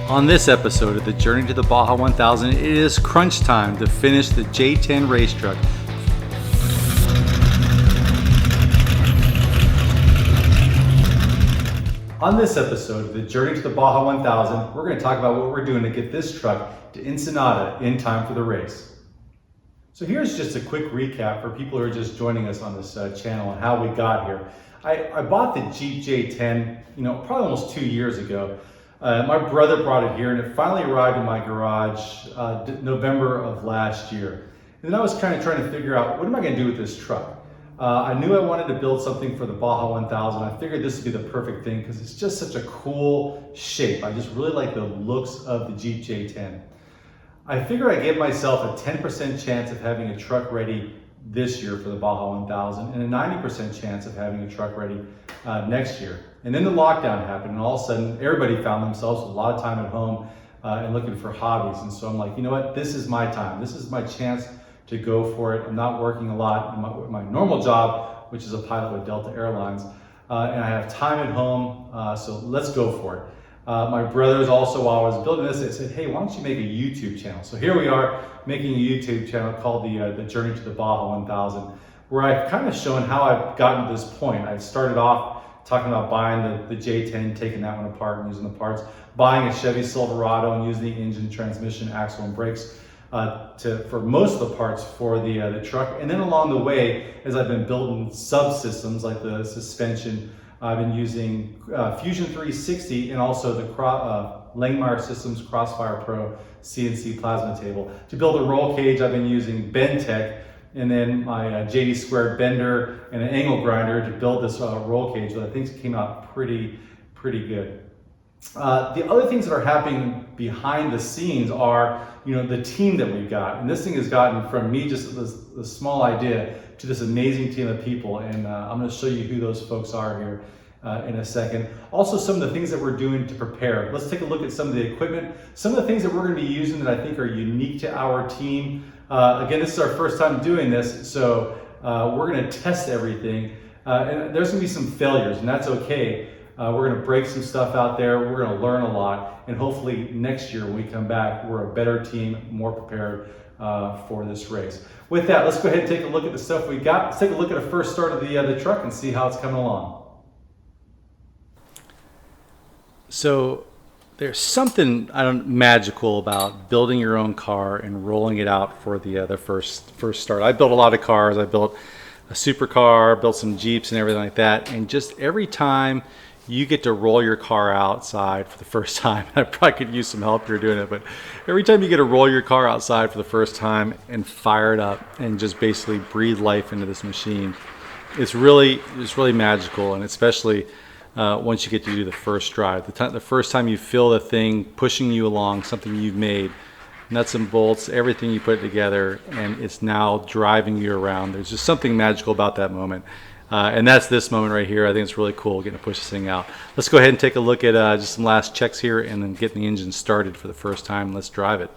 On this episode of the Journey to the Baja 1000, it is crunch time to finish the J10 race truck. On this episode of the Journey to the Baja 1000, we're going to talk about what we're doing to get this truck to Ensenada in time for the race. So here's just a quick recap for people who are just joining us on this channel and how we got here. I bought the Jeep J10, probably almost 2 years ago. My brother brought it here and it finally arrived in my garage November of last year. And then I was kind of trying to figure out, what am I going to do with this truck? I knew I wanted to build something for the Baja 1000. I figured this would be the perfect thing because it's just such a cool shape. I just really like the looks of the Jeep J10. I figured I gave myself a 10% chance of having a truck ready this year for the Baja 1000 and a 90% chance of having a truck ready next year. And then the lockdown happened and all of a sudden everybody found themselves with a lot of time at home and looking for hobbies. And so I'm like, you know what, this is my time. This is my chance to go for it. I'm not working a lot in my normal job, which is a pilot with Delta Airlines. And I have time at home, so let's go for it. My brothers also, while I was building this, they said, hey, why don't you make a YouTube channel? So here we are making a YouTube channel called the Journey to the Baja 1000, where I've kind of shown how I've gotten to this point. I started off talking about buying the J10, taking that one apart and using the parts, buying a Chevy Silverado and using the engine, transmission, axle, and brakes for most of the parts for the truck. And then along the way, as I've been building subsystems like the suspension, I've been using Fusion 360 and also the Langmuir Systems Crossfire Pro CNC plasma table. To build a roll cage, I've been using Bendtech and then my JD squared bender and an angle grinder to build this roll cage that I think came out pretty good. The other things that are happening behind the scenes are, the team that we've got. And this thing has gotten from me just a small idea to this amazing team of people. And I'm going to show you who those folks are here in a second. Also, some of the things that we're doing to prepare. Let's take a look at some of the equipment. Some of the things that we're going to be using that I think are unique to our team. Again, this is our first time doing this, so we're going to test everything. And there's going to be some failures, and that's okay. We're going to break some stuff out there. We're going to learn a lot, and hopefully next year when we come back, we're a better team, more prepared for this race. With that, let's go ahead and take a look at the stuff we got. Let's take a look at a first start of the truck and see how it's coming along. So there's something magical about building your own car and rolling it out for the first start. I built a lot of cars. I built a supercar, built some Jeeps and everything like that, and just every time you get to roll your car outside for the first time. I probably could use some help if you're doing it, but every time you get to roll your car outside for the first time and fire it up and just basically breathe life into this machine, it's really magical. And especially once you get to do the first drive, the first time you feel the thing pushing you along, something you've made, nuts and bolts, everything you put together, and it's now driving you around. There's just something magical about that moment. And that's this moment right here. I think it's really cool getting to push this thing out. Let's go ahead and take a look at just some last checks here and then getting the engine started for the first time. Let's drive it.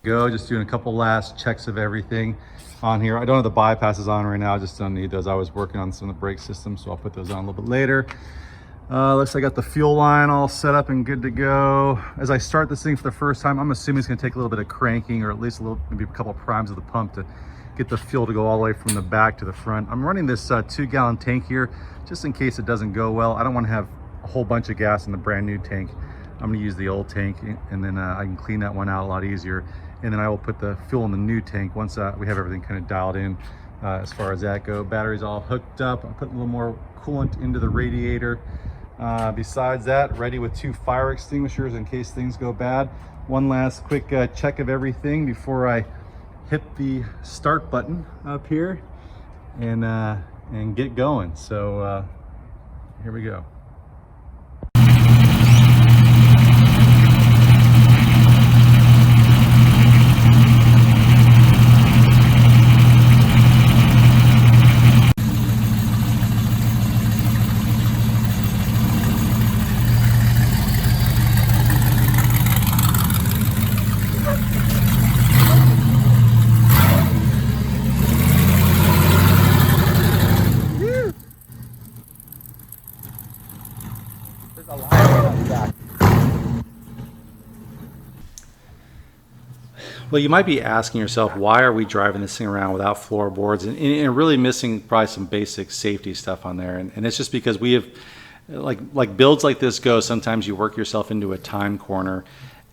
Go, just doing a couple last checks of everything on here. I don't have the bypasses on right now. I just don't need those. I was working on some of the brake systems, so I'll put those on a little bit later. Looks like I got the fuel line all set up and good to go. As I start this thing for the first time, I'm assuming it's going to take a little bit of cranking, or at least maybe a couple of primes of the pump to get the fuel to go all the way from the back to the front. I'm running this 2-gallon tank here just in case it doesn't go well. I don't want to have a whole bunch of gas in the brand new tank. I'm going to use the old tank, and then I can clean that one out a lot easier. And then I will put the fuel in the new tank once we have everything kind of dialed in as far as that go. Battery's all hooked up. I'm putting a little more coolant into the radiator. Besides that, ready with 2 fire extinguishers in case things go bad. One last quick check of everything before I hit the start button up here and get going. So here we go. Well, you might be asking yourself, why are we driving this thing around without floorboards and really missing probably some basic safety stuff on there? And it's just because we have, like builds like this go, sometimes you work yourself into a time corner.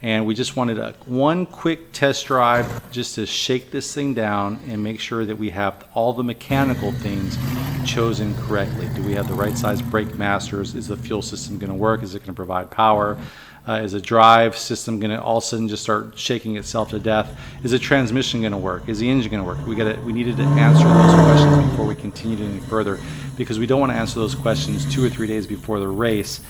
And we just wanted one quick test drive just to shake this thing down and make sure that we have all the mechanical things chosen correctly. Do we have the right size brake masters? Is the fuel system going to work? Is it going to provide power? Is a drive system going to all of a sudden just start shaking itself to death? Is the transmission going to work? Is the engine going to work? We needed to answer those questions before we continued any further, because we don't want to answer those questions 2 or 3 days before the race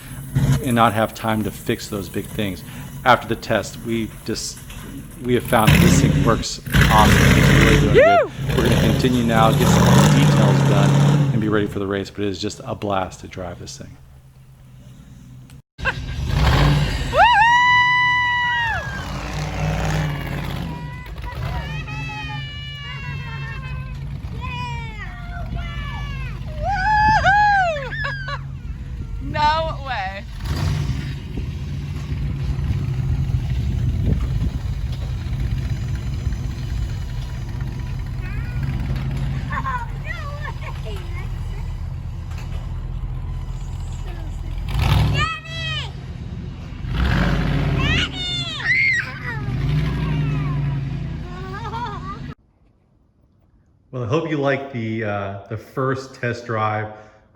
and not have time to fix those big things. After the test, we have found that this thing works awesome. It's really doing good. We're going to continue now, get some more details done, and be ready for the race. But it is just a blast to drive this thing. No way. Well, I hope you like the first test drive.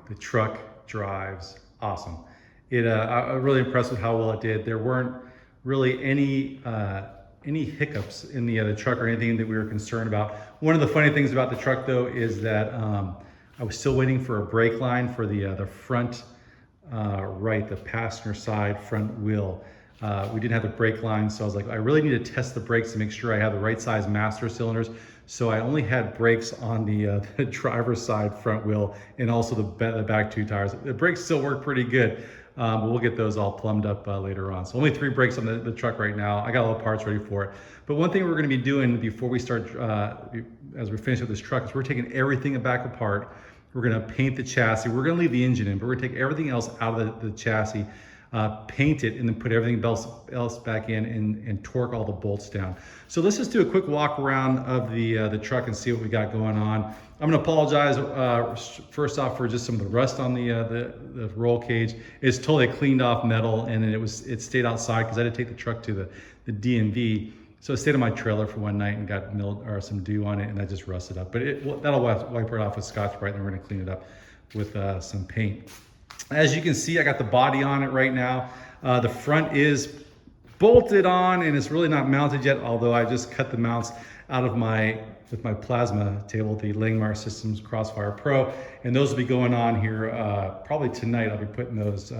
The truck drives awesome. I'm really impressed with how well it did. There weren't really any hiccups in the truck or anything that we were concerned about. One of the funny things about the truck, though, is that I was still waiting for a brake line for the front right, the passenger side front wheel. We didn't have the brake line, so I was like, I really need to test the brakes to make sure I have the right size master cylinders. So I only had brakes on the driver's side front wheel and also the back 2 tires. The brakes still work pretty good, but we'll get those all plumbed up later on. So only 3 brakes on the truck right now. I got all the parts ready for it. But one thing we're gonna be doing before we start, as we finish with this truck, is we're taking everything back apart. We're gonna paint the chassis. We're gonna leave the engine in, but we're gonna take everything else out of the chassis, paint it, and then put everything else back in and torque all the bolts down. So let's just do a quick walk around of the truck and see what we got going on. I'm gonna apologize first off for just some of the rust on the roll cage. It's totally cleaned off metal, and it stayed outside because I had to take the truck to the DMV. So it stayed on my trailer for one night and got some dew on it, and that just rusted up. But that'll wipe it off with Scotch-Brite, and we're gonna clean it up with some paint. As you can see, I got the body on it right now. The front is bolted on, and it's really not mounted yet, although I just cut the mounts out of with my plasma table, the Langmar Systems Crossfire Pro, and those will be going on here probably tonight. I'll be putting those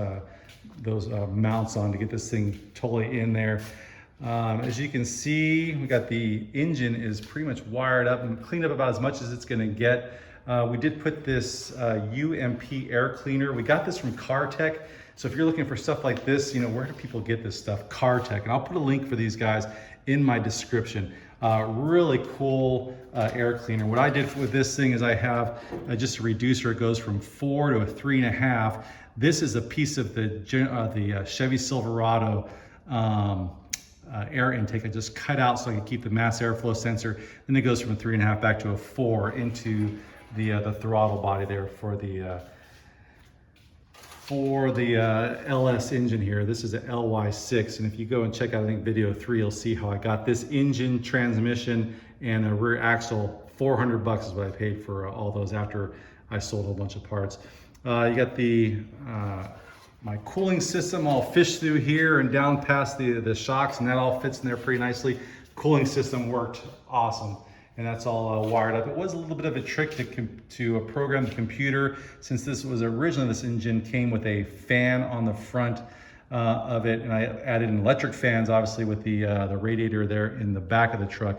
mounts on to get this thing totally in there. As you can see, we got the engine is pretty much wired up and cleaned up about as much as it's gonna get. We did put this UMP air cleaner. We got this from CarTech. So if you're looking for stuff like this, where do people get this stuff? CarTech. And I'll put a link for these guys in my description. Really cool air cleaner. What I did with this thing is I have just a reducer. It goes from 4 to a 3.5. This is a piece of the Chevy Silverado air intake. I just cut out so I can keep the mass airflow sensor. Then it goes from a 3.5 back to a 4 into the throttle body there for the LS engine here. This is an LY6, and if you go and check out, I think video 3, you'll see how I got this engine, transmission, and a rear axle. $400 is what I paid for all those after I sold a whole bunch of parts. You got my cooling system all fished through here and down past the shocks, and that all fits in there pretty nicely. Cooling system worked awesome, and that's all wired up. It was a little bit of a trick to program the computer, since this engine came with a fan on the front of it, and I added in electric fans, obviously, with the radiator there in the back of the truck.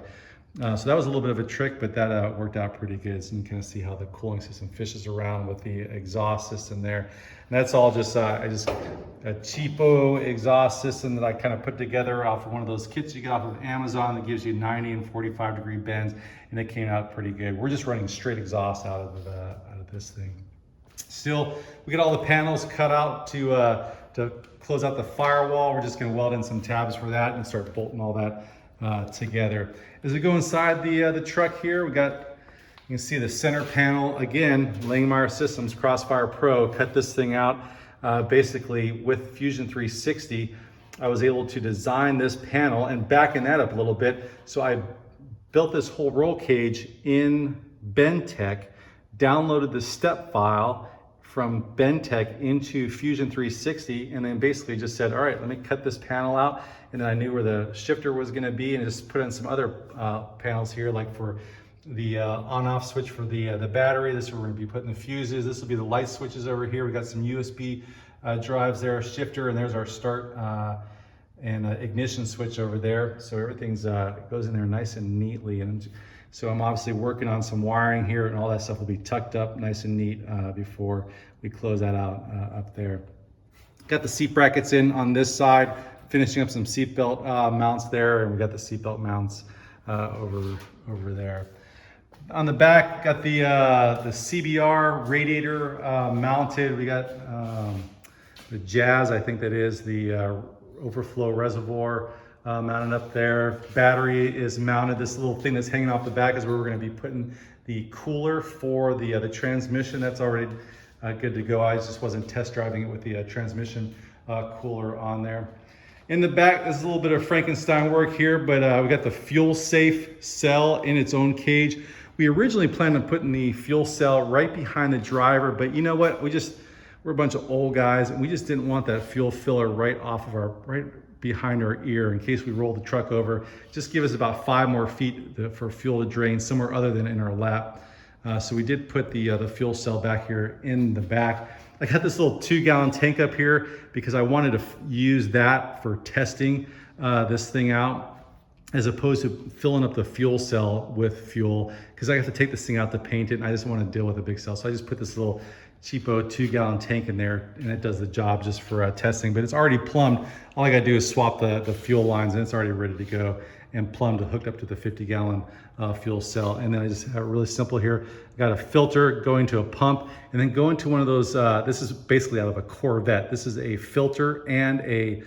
So that was a little bit of a trick, but that worked out pretty good. So you can kind of see how the cooling system fishes around with the exhaust system there. And that's all just a cheapo exhaust system that I kind of put together off of one of those kits you get off of Amazon that gives you 90 and 45 degree bends, and it came out pretty good. We're just running straight exhaust out of this thing. Still, we got all the panels cut out to close out the firewall. We're just going to weld in some tabs for that and start bolting all that together. As we go inside the truck here, you can see the center panel. Again, Langmeyer Systems Crossfire Pro cut this thing out. Basically with Fusion 360, I was able to design this panel and backing that up a little bit. So I built this whole roll cage in Bentech, downloaded the step file from Bentech into Fusion 360, and then basically just said, all right, let me cut this panel out. And then I knew where the shifter was gonna be, and just put in some other panels here, like for the on-off switch for the battery. This is where we're gonna be putting the fuses. This will be the light switches over here. We got some USB drives there, shifter, and there's our start and ignition switch over there. So everything's goes in there nice and neatly. And so I'm obviously working on some wiring here, and all that stuff will be tucked up nice and neat before we close that out up there. Got the seat brackets in on this side, finishing up some seat belt mounts there, and we got the seat belt mounts over there. On the back, got the CBR radiator mounted. We got the Jazz, I think that is the overflow reservoir mounted up there. Battery is mounted. This little thing that's hanging off the back is where we're going to be putting the cooler for the transmission. That's already good to go. I just wasn't test driving it with the transmission cooler on there. In the back, there's a little bit of Frankenstein work here, but we got the fuel safe cell in its own cage. We originally planned on putting the fuel cell right behind the driver, but you know what? We're a bunch of old guys, and we just didn't want that fuel filler right behind our ear in case we roll the truck over. Just give us about 5 more feet for fuel to drain somewhere other than in our lap. So we did put the fuel cell back here in the back. I got this little 2-gallon tank up here because I wanted to use that for testing this thing out, as opposed to filling up the fuel cell with fuel, because I have to take this thing out to paint it, and I just want to deal with a big cell. So I just put this little cheapo 2-gallon tank in there, and it does the job just for testing. But it's already plumbed. All I gotta do is swap the fuel lines, and it's already ready to go and plumbed, hooked up to the 50-gallon fuel cell. And then I just have it really simple here. Got a filter going to a pump, and then going to one of those, this is basically out of a Corvette. This is a filter and a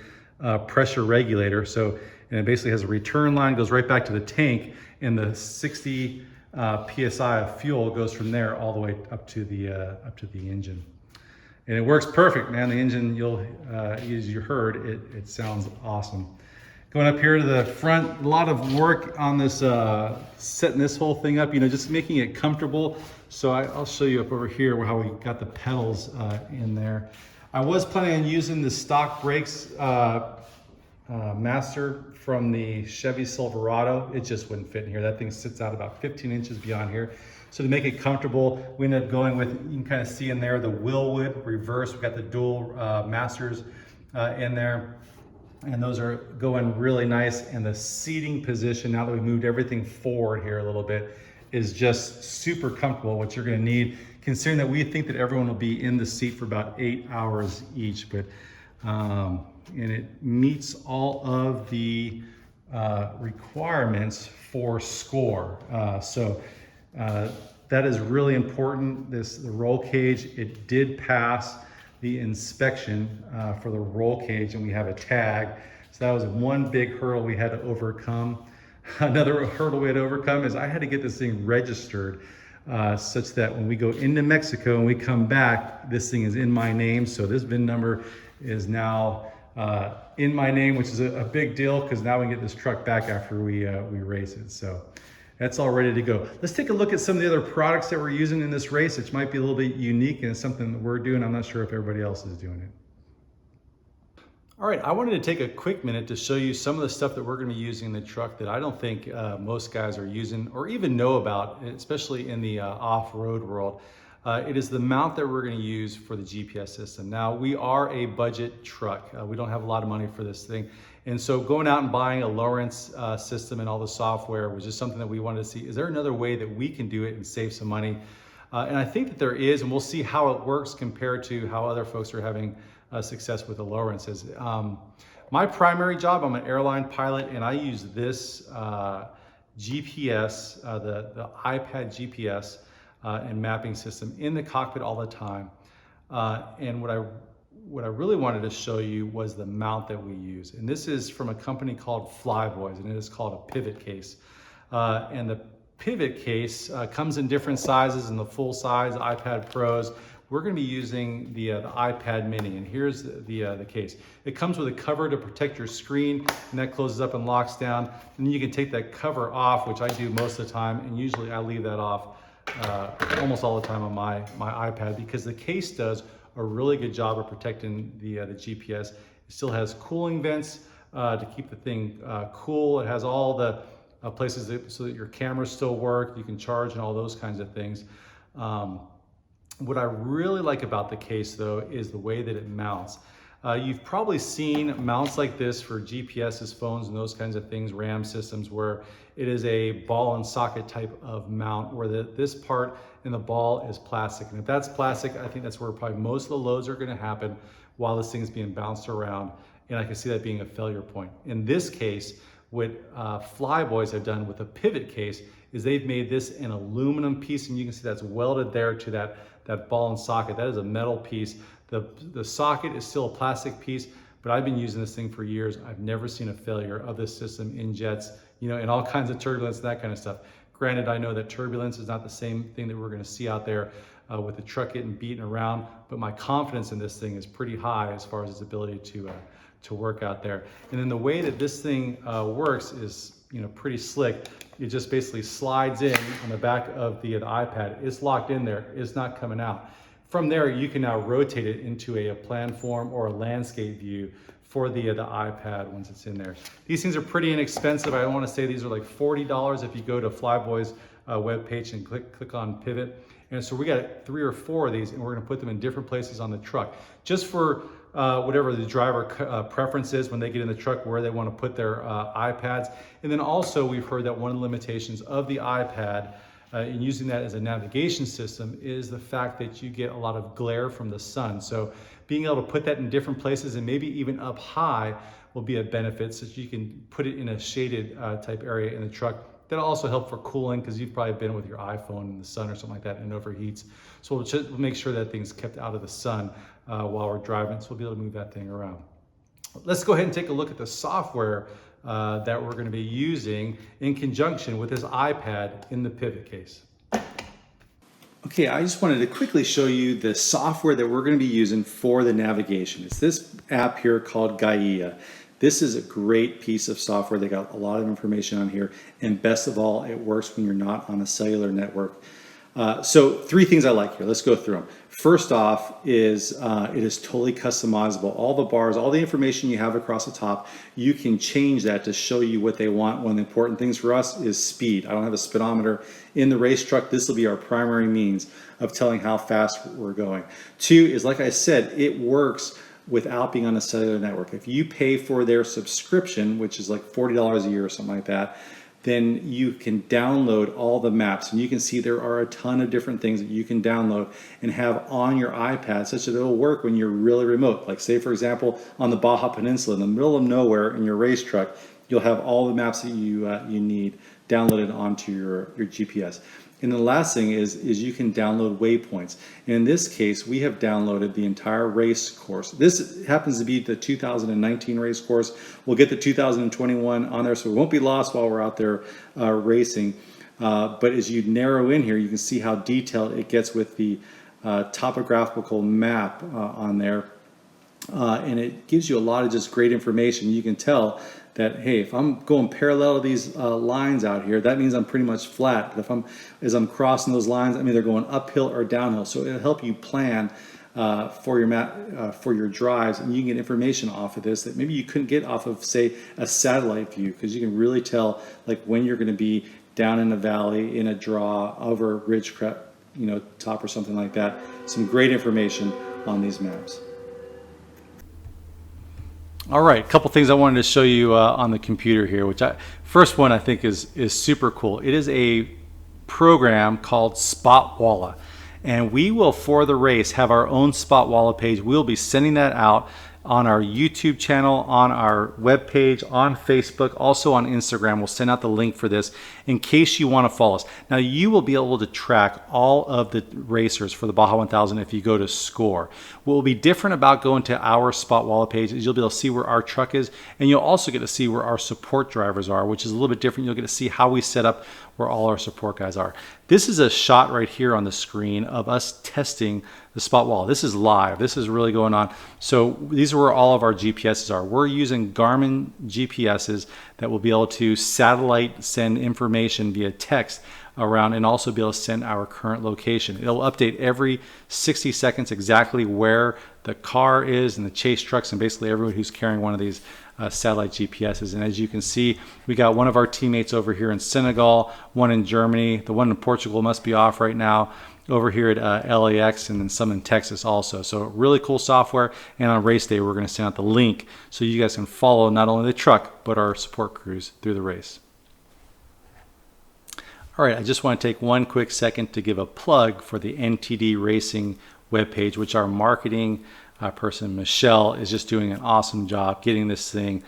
pressure regulator. So, and it basically has a return line, goes right back to the tank, and the 60 PSI of fuel goes from there all the way up to the engine. And it works perfect, man. The engine, as you heard, it sounds awesome. Going up here to the front, a lot of work on this, setting this whole thing up, just making it comfortable. So I'll show you up over here how we got the pedals in there. I was planning on using the stock brakes master from the Chevy Silverado. It just wouldn't fit in here. That thing sits out about 15 inches beyond here. So to make it comfortable, we ended up going with, you can kind of see in there, the Willwood reverse. We've got the dual masters in there, and those are going really nice. And the seating position, now that we moved everything forward here a little bit, is just super comfortable, what you're gonna need, considering that we think that everyone will be in the seat for about 8 hours each. But and it meets all of the requirements for SCORE. That is really important. The roll cage, it did pass the inspection for the roll cage, and we have a tag. So that was one big hurdle we had to overcome. Another hurdle we had to overcome is I had to get this thing registered such that when we go into Mexico and we come back, this thing is in my name. So this VIN number is now in my name, which is a big deal, because now we can get this truck back after we race it. So that's all ready to go. Let's take a look at some of the other products that we're using in this race, which might be a little bit unique, and it's something that we're doing. I'm not sure if everybody else is doing it. All right, I wanted to take a quick minute to show you some of the stuff that we're going to be using in the truck that I don't think most guys are using or even know about, especially in the off-road world. It is the mount that we're going to use for the GPS system. Now, we are a budget truck. We don't have a lot of money for this thing. And so going out and buying a Lawrence system and all the software was just something that we wanted to see. Is there another way that we can do it and save some money? And I think that there is, and we'll see how it works compared to how other folks are having success with the Lawrences. My primary job, I'm an airline pilot, and I use this GPS, the iPad GPS and mapping system in the cockpit all the time. And what I what I really wanted to show you was the mount that we use. And this is from a company called Flyboys, and it is called a pivot case. And the pivot case comes in different sizes, in the full size iPad Pros. We're going to be using the iPad mini, and here's the case. It comes with a cover to protect your screen, and that closes up and locks down. And then you can take that cover off, which I do most of the time, and usually I leave that off almost all the time on my iPad, because the case does a really good job of protecting the GPS. It still has cooling vents to keep the thing cool. It has all the places so that your cameras still work, you can charge and all those kinds of things. What I really like about the case though is the way that it mounts. You've probably seen mounts like this for GPS's, phones, and those kinds of things, RAM systems, where it is a ball and socket type of mount where this part in the ball is plastic. And if that's plastic, I think that's where probably most of the loads are going to happen while this thing is being bounced around. And I can see that being a failure point. In this case, what Flyboys have done with a pivot case is they've made this an aluminum piece, and you can see that's welded there to that ball and socket. That is a metal piece. The socket is still a plastic piece, but I've been using this thing for years. I've never seen a failure of this system in jets, you know, in all kinds of turbulence, that kind of stuff. Granted, I know that turbulence is not the same thing that we're going to see out there with the truck getting beaten around, but my confidence in this thing is pretty high as far as its ability to work out there. And then the way that this thing works is, you know, pretty slick. It just basically slides in on the back of the iPad. It's locked in there. It's not coming out. From there, you can now rotate it into a plan form or a landscape view for the iPad once it's in there. These things are pretty inexpensive. I want to say these are like $40 if you go to Flyboys webpage and click on Pivot. And so we got 3 or 4 of these, and we're going to put them in different places on the truck, just for whatever the driver preference is when they get in the truck, where they want to put their iPads. And then also, we've heard that one of the limitations of the iPad and using that as a navigation system is the fact that you get a lot of glare from the sun. So being able to put that in different places and maybe even up high will be a benefit, so that you can put it in a shaded type area in the truck. That'll also help for cooling, because you've probably been with your iPhone in the sun or something like that and it overheats. So we'll make sure that thing's kept out of the sun while we're driving, so we'll be able to move that thing around. Let's go ahead and take a look at the software that we're going to be using in conjunction with this iPad in the pivot case. Okay, I just wanted to quickly show you the software that we're going to be using for the navigation. It's this app here called Gaia. This is a great piece of software. They got a lot of information on here, and best of all, it works when you're not on a cellular network. So 3 things I like here. Let's go through them. First off is it is totally customizable. All the bars, all the information you have across the top, you can change that to show you what they want. One of the important things for us is speed. I don't have a speedometer in the race truck. This will be our primary means of telling how fast we're going. 2 is, like I said, it works without being on a cellular network. If you pay for their subscription, which is like $40 a year or something like that, then you can download all the maps, and you can see there are a ton of different things that you can download and have on your iPad, such that it'll work when you're really remote. Like, say for example, on the Baja Peninsula in the middle of nowhere in your race truck, you'll have all the maps that you need downloaded onto your GPS. And the last thing is you can download waypoints. And in this case, we have downloaded the entire race course. This happens to be the 2019 race course. We'll get the 2021 on there, so it won't be lost while we're out there racing. But as you narrow in here, you can see how detailed it gets with the topographical map on there. And it gives you a lot of just great information. You can tell that, hey, if I'm going parallel to these lines out here, that means I'm pretty much flat. But as I'm crossing those lines, I mean, they're going uphill or downhill. So it'll help you plan for your map, for your drives, and you can get information off of this that maybe you couldn't get off of, say, a satellite view, because you can really tell like when you're going to be down in a valley, in a draw, over a ridge top or something like that. Some great information on these maps. All right, a couple things I wanted to show you on the computer here, first one I think is super cool. It is a program called Spotwalla, and we will, for the race, have our own Spotwalla page. We'll be sending that out on our YouTube channel, on our webpage, on Facebook, also on Instagram. We'll send out the link for this in case you want to follow us. Now, you will be able to track all of the racers for the Baja 1000 if you go to Score. What will be different about going to our Spotwalla page is you'll be able to see where our truck is, and you'll also get to see where our support drivers are, which is a little bit different. You'll get to see how we set up where all our support guys are. This is a shot right here on the screen of us testing the Spotwalla. This is live. This is really going on. So these are where all of our GPSs are. We're using Garmin GPSs that will be able to satellite send information via text around and also be able to send our current location. It'll update every 60 seconds exactly where the car is and the chase trucks and basically everyone who's carrying one of these satellite GPSs. And as you can see, we got one of our teammates over here in Senegal, one in Germany, the one in Portugal must be off right now, over here at LAX, and then some in Texas also. So really cool software. And on race day, we're going to send out the link so you guys can follow not only the truck, but our support crews through the race. All right, I just want to take one quick second to give a plug for the NTD Racing webpage, which our marketing person, Michelle, is just doing an awesome job getting this thing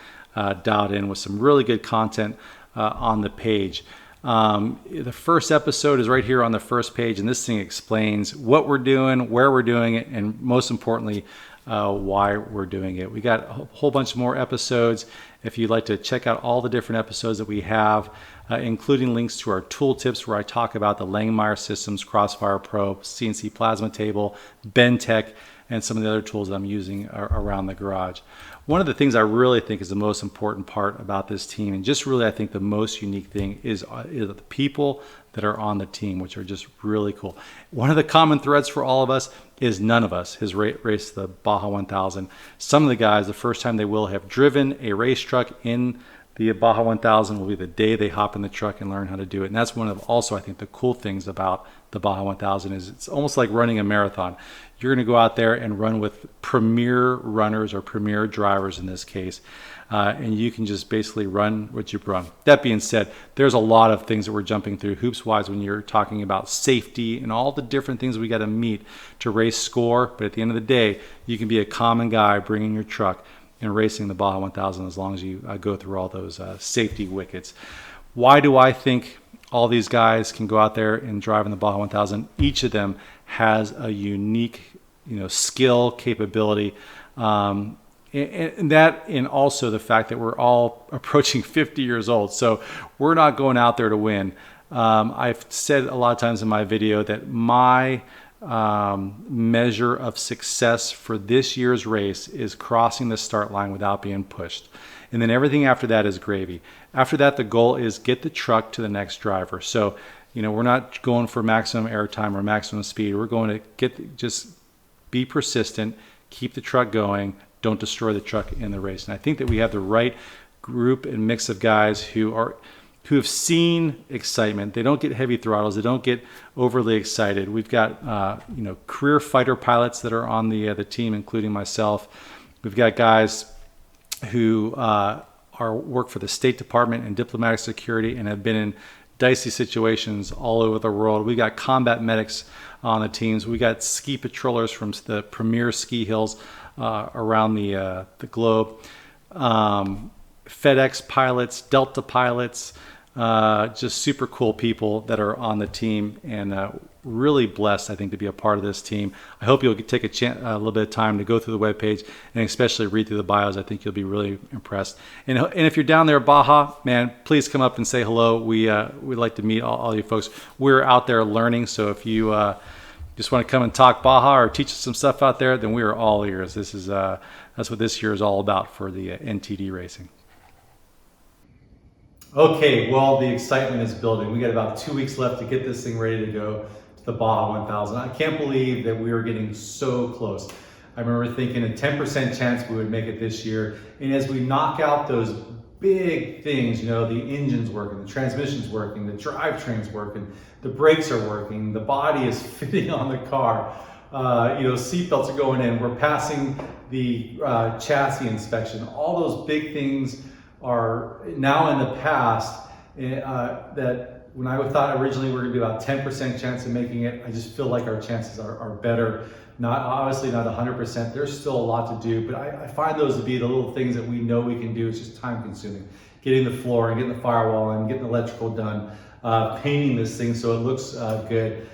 dialed in with some really good content on the page. The first episode is right here on the first page, and this thing explains what we're doing, where we're doing it, and most importantly, why we're doing it. We got a whole bunch more episodes. If you'd like to check out all the different episodes that we have, including links to our tooltips where I talk about the Langmuir Systems, Crossfire Pro, CNC Plasma Table, Bentech, and some of the other tools that I'm using around the garage. One of the things I really think is the most important part about this team, and just really I think the most unique thing is the people that are on the team, which are just really cool. One of the common threads for all of us is none of us has raced the Baja 1000. Some of the guys, the first time they will have driven a race truck in the Baja 1000 will be the day they hop in the truck and learn how to do it. And that's one of also, I think, the cool things about the Baja 1000 is it's almost like running a marathon. You're going to go out there and run with premier runners or premier drivers in this case. And you can just basically run what you run. That being said, there's a lot of things that we're jumping through hoops-wise when you're talking about safety and all the different things we got to meet to race Score. But at the end of the day, you can be a common guy bringing your truck and racing the Baja 1000 as long as you go through all those safety wickets. Why do I think all these guys can go out there and drive in the Baja 1000? Each of them has a unique, skill, capability, and that, and also the fact that we're all approaching 50 years old. So we're not going out there to win. I've said a lot of times in my video that my measure of success for this year's race is crossing the start line without being pushed. And then everything after that is gravy. After that, the goal is get the truck to the next driver. So, we're not going for maximum airtime or maximum speed. We're going to just be persistent, keep the truck going, don't destroy the truck in the race. And I think that we have the right group and mix of guys who have seen excitement. They don't get heavy throttles. They don't get overly excited. We've got career fighter pilots that are on the team, including myself. We've got guys who work for the State Department and diplomatic security and have been in dicey situations all over the world. We've got combat medics on the teams. We got ski patrollers from the premier ski hills around the globe. FedEx pilots, Delta pilots, just super cool people that are on the team, and really blessed, I think, to be a part of this team. I hope you'll take a little bit of time to go through the webpage and especially read through the bios. I think you'll be really impressed. And if you're down there at Baja, man, please come up and say hello. We'd like to meet all you folks. We're out there learning, so if you just want to come and talk Baja or teach us some stuff out there, then we are all ears. That's what this year is all about for the NTD Racing. Okay, well, the excitement is building. We got about 2 weeks left to get this thing ready to go to the Baja 1000. I can't believe that we are getting so close. I remember thinking a 10% chance we would make it this year. And as we knock out those big things, the engine's working, the transmission's working, the drivetrain's working, the brakes are working, the body is fitting on the car, seatbelts are going in, we're passing the chassis inspection. All those big things are now in the past. That when I thought originally we were going to be about 10% chance of making it, I just feel like our chances are better Obviously not 100%. There's still a lot to do, but I find those to be the little things that we know we can do. It's just time consuming. Getting the floor and getting the firewall and getting the electrical done, painting this thing so it looks good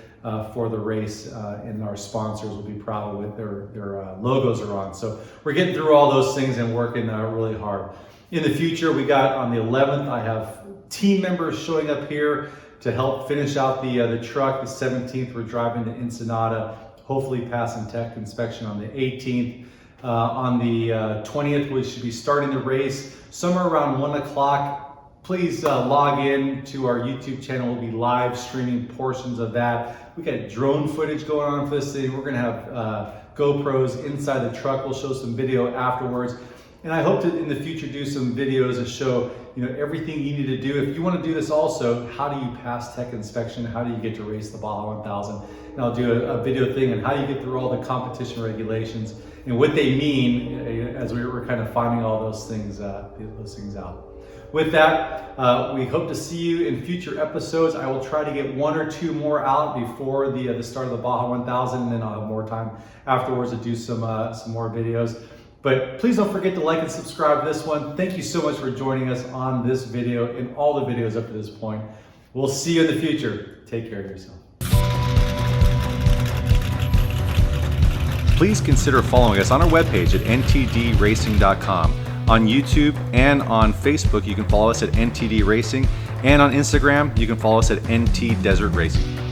for the race, and our sponsors will be proud with their logos are on. So we're getting through all those things and working really hard. In the future, we got on the 11th, I have team members showing up here to help finish out the truck. The 17th, we're driving to Ensenada, hopefully passing tech inspection on the 18th. On the 20th, we should be starting the race somewhere around 1 o'clock. Please log in to our YouTube channel. We'll be live streaming portions of that. We got drone footage going on for this thing. We're gonna have GoPros inside the truck. We'll show some video afterwards. And I hope to, in the future, do some videos that show, everything you need to do. If you want to do this also, how do you pass tech inspection? How do you get to race the Baja 1000? And I'll do a video thing on how you get through all the competition regulations and what they mean as we were kind of finding all those things out. With that, we hope to see you in future episodes. I will try to get 1 or 2 more out before the start of the Baja 1000, and then I'll have more time afterwards to do some more videos. But please don't forget to like and subscribe to this one. Thank you so much for joining us on this video and all the videos up to this point. We'll see you in the future. Take care of yourself. Please consider following us on our webpage at ntdracing.com. On YouTube and on Facebook, you can follow us at NTD Racing. And on Instagram, you can follow us at NT Desert Racing.